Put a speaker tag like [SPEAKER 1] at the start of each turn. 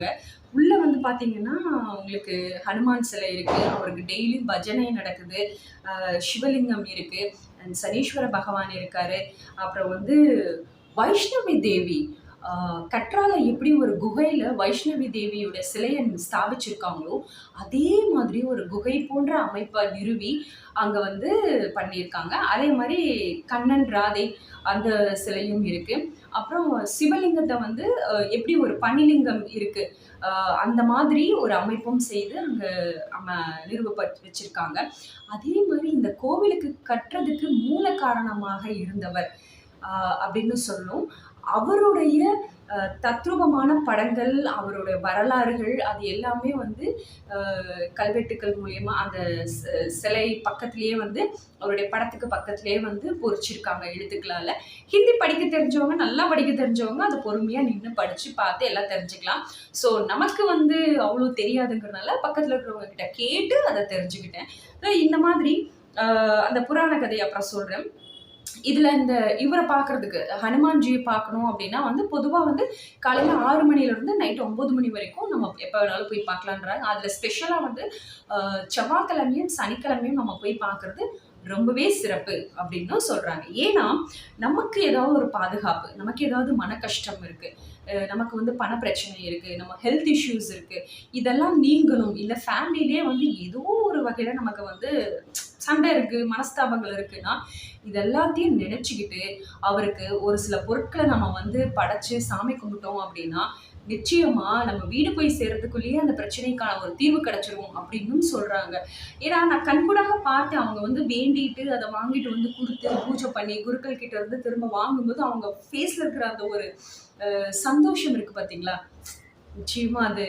[SPEAKER 1] உள்ள வந்து பார்த்தீங்கன்னா, உங்களுக்கு ஹனுமான் சிலை இருக்கு. அவருக்கு டெய்லியும் பஜனை நடக்குது. சிவலிங்கம் இருக்கு. அண்ட் சனீஸ்வர பகவான் இருக்காரு. அப்புறம் வந்து வைஷ்ணவி தேவி கட்ரால எப்படி ஒரு குகையில வைஷ்ணவி தேவியோட சிலைய ஸ்தாபிச்சிருக்காங்களோ, அதே மாதிரி ஒரு குகை போன்ற அமைப்ப நிறுவி, அங்க வந்து பண்ணியிருக்காங்க. அதே மாரி கண்ணன், ராதை அந்த சிலையும் இருக்கு. அப்புறம் சிவலிங்கத்த வந்து எப்படி ஒரு பனிலிங்கம் இருக்கு. அந்த மாதிரி ஒரு அமைப்பும் செய்து அங்க அம நிறுவப்பட்டு வச்சிருக்காங்க. அதே மாரி இந்த கோவிலுக்கு கட்டுறதுக்கு மூல காரணமாக இருந்தவர் அப்படின்னு சொல்லணும். அவருடைய தத்ரூபமான படங்கள், அவருடைய வரலாறுகள் அது எல்லாமே வந்து கல்வெட்டுக்கள் மூலியமா அந்த சிலை பக்கத்திலேயே வந்து அவருடைய படத்துக்கு பக்கத்திலேயே வந்து பொறிச்சிருக்காங்க எழுத்துக்களால. ஹிந்தி படிக்க தெரிஞ்சவங்க, நல்லா படிக்க தெரிஞ்சவங்க அதை பொறுமையா நின்று படிச்சு பார்த்து எல்லாம் தெரிஞ்சுக்கலாம். ஸோ நமக்கு வந்து அவ்வளோ தெரியாதுங்கிறதுனால பக்கத்தில் இருக்கிறவங்க கிட்ட கேட்டு அதை தெரிஞ்சுக்கிட்டேன். இந்த மாதிரி அந்த புராண கதை அப்புறம் சொல்றேன். இதுல இந்த இவரை பார்க்கறதுக்கு ஹனுமான்ஜியை பார்க்கணும் அப்படின்னா வந்து பொதுவா வந்து காலையில 6 மணில இருந்து நைட் 9 மணி வரைக்கும் நம்ம எப்ப வேணாலும் போய் பார்க்கலான்றாங்க. அதுல ஸ்பெஷலா வந்து செவ்வாய்க்கிழமையும் சனிக்கிழமையும் நம்ம போய் பார்க்கறது ரொம்பவே சிறப்பு அப்படின்னு சொல்றாங்க. ஏன்னா நமக்கு ஏதாவது ஒரு பாதுகாப்பு, நமக்கு ஏதாவது மன கஷ்டம் இருக்கு, நமக்கு வந்து பண பிரச்சனை இருக்கு, நம்ம ஹெல்த் இஷ்யூஸ் இருக்கு, இதெல்லாம் நீங்கணும். இல்ல ஃபேமிலிலேயே வந்து ஏதோ ஒரு வகையில நமக்கு வந்து சண்டை இருக்கு, மனஸ்தாபங்கள் இருக்குன்னா இது எல்லாத்தையும் நினைச்சுக்கிட்டு அவருக்கு ஒரு சில பொருட்களை நம்ம வந்து படைச்சு சாமி கும்பிட்டோம் அப்படின்னா நிச்சயமா நம்ம வீடு போய் சேர்றதுக்குள்ளேயே அந்த பிரச்சனைக்கான ஒரு தீர்வு கிடைச்சிரும் அப்படின்னு சொல்றாங்க. ஏன்னா நான் கண்கூடாக பார்த்தேன். அவங்க வந்து வேண்டிட்டு அதை வாங்கிட்டு வந்து கொடுத்து பூஜை பண்ணி குருக்கள் கிட்ட இருந்து திரும்ப வாங்கும்போது அவங்க ஃபேஸ்ல இருக்கிற அந்த ஒரு சந்தோஷம் இருக்கு பாத்தீங்களா, நிச்சயமா அது